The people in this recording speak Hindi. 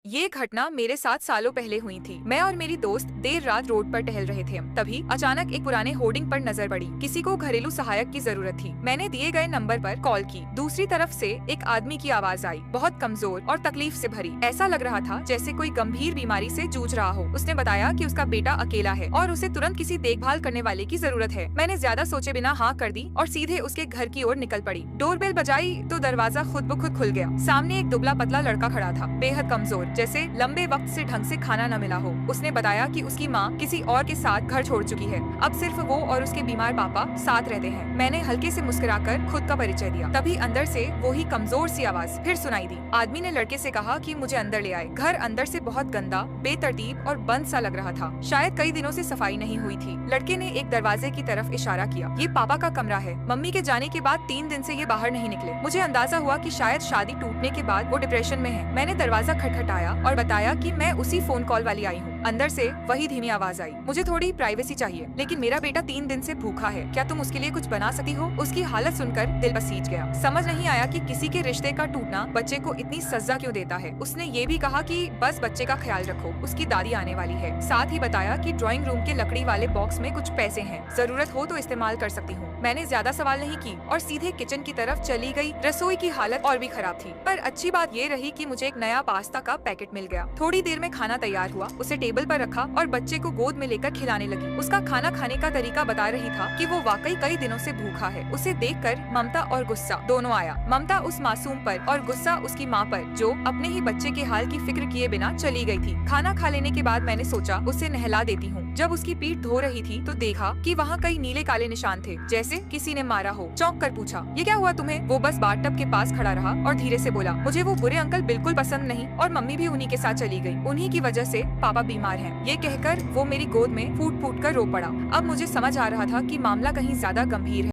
ये घटना मेरे साथ सालों पहले हुई थी। मैं और मेरी दोस्त देर रात रोड पर टहल रहे थे। तभी अचानक एक पुराने होर्डिंग पर नजर पड़ी। किसी को घरेलू सहायक की जरूरत थी। मैंने दिए गए नंबर पर कॉल की। दूसरी तरफ से एक आदमी की आवाज आई, बहुत कमजोर और तकलीफ से भरी। ऐसा लग रहा था जैसे कोई गंभीर बीमारी से जूझ रहा हो। उसने बताया कि उसका बेटा अकेला है और उसे तुरंत किसी देखभाल करने वाले की जरूरत है। मैंने ज्यादा सोचे बिना हाँ कर दी और सीधे उसके घर की ओर निकल पड़ी। डोरबेल बजाई तो दरवाजा खुद ब खुद खुल गया। सामने एक दुबला पतला लड़का खड़ा था, बेहद कमजोर, जैसे लंबे वक्त से ढंग से खाना न मिला हो। उसने बताया कि उसकी माँ किसी और के साथ घर छोड़ चुकी है। अब सिर्फ वो और उसके बीमार पापा साथ रहते हैं। मैंने हल्के से मुस्कुराकर खुद का परिचय दिया। तभी अंदर से वही कमजोर सी आवाज फिर सुनाई दी। आदमी ने लड़के से कहा कि मुझे अंदर ले आए। घर अंदर से बहुत गंदा, बेतरतीब और बंद सा लग रहा था। शायद कई दिनों से सफाई नहीं हुई थी। लड़के ने एक दरवाजे की तरफ इशारा किया। ये पापा का कमरा है। मम्मी के जाने के बाद 3 दिन से ये बाहर नहीं निकले। मुझे अंदाजा हुआ कि शायद शादी टूटने के बाद वो डिप्रेशन में है। मैंने दरवाजा खटखटाया और बताया कि मैं उसी फोन कॉल वाली आई हूँ। अंदर से वही धीमी आवाज आई, मुझे थोड़ी प्राइवेसी चाहिए, लेकिन मेरा बेटा 3 दिन से भूखा है। क्या तुम उसके लिए कुछ बना सकती हो? उसकी हालत सुनकर दिल पसीज गया। समझ नहीं आया कि किसी के रिश्ते का टूटना बच्चे को इतनी सजा क्यों देता है। उसने ये भी कहा कि बस बच्चे का ख्याल रखो, उसकी दादी आने वाली है। साथ ही बताया कि ड्राइंग रूम के लकड़ी वाले बॉक्स में कुछ पैसे हैं, जरूरत हो तो इस्तेमाल कर सकती हूँ। मैंने ज्यादा सवाल नहीं की और सीधे किचन की तरफ चली गई। रसोई की हालत और भी खराब थी, पर अच्छी बात ये रही कि मुझे एक नया पास्ता का पैकेट मिल गया। थोड़ी देर में खाना तैयार हुआ। उसे टेबल पर रखा और बच्चे को गोद में लेकर खिलाने लगी। उसका खाना खाने का तरीका बता रही था कि वो वाकई कई दिनों से भूखा है। उसे देखकर ममता और गुस्सा दोनों आया। ममता उस मासूम पर और गुस्सा उसकी माँ पर, जो अपने ही बच्चे के हाल की फिक्र किए बिना चली गई थी। खाना खा लेने के बाद मैंने सोचा उसे नहला देती हूँ। जब उसकी पीठ धो रही थी तो देखा कि वहाँ कई नीले काले निशान थे, जैसे किसी ने मारा हो। चौंक कर पूछा, ये क्या हुआ तुम्हें? वो बस बाथटब के पास खड़ा रहा और धीरे से बोला, मुझे वो बुरे अंकल बिल्कुल पसंद नहीं और मम्मी भी उन्हीं के साथ चली गई। उन्हीं की वजह से पापा बीमार हैं। ये कहकर वो मेरी गोद में फूट फूट कर रो पड़ा। अब मुझे समझ आ रहा था कि मामला कहीं ज्यादा गंभीर है।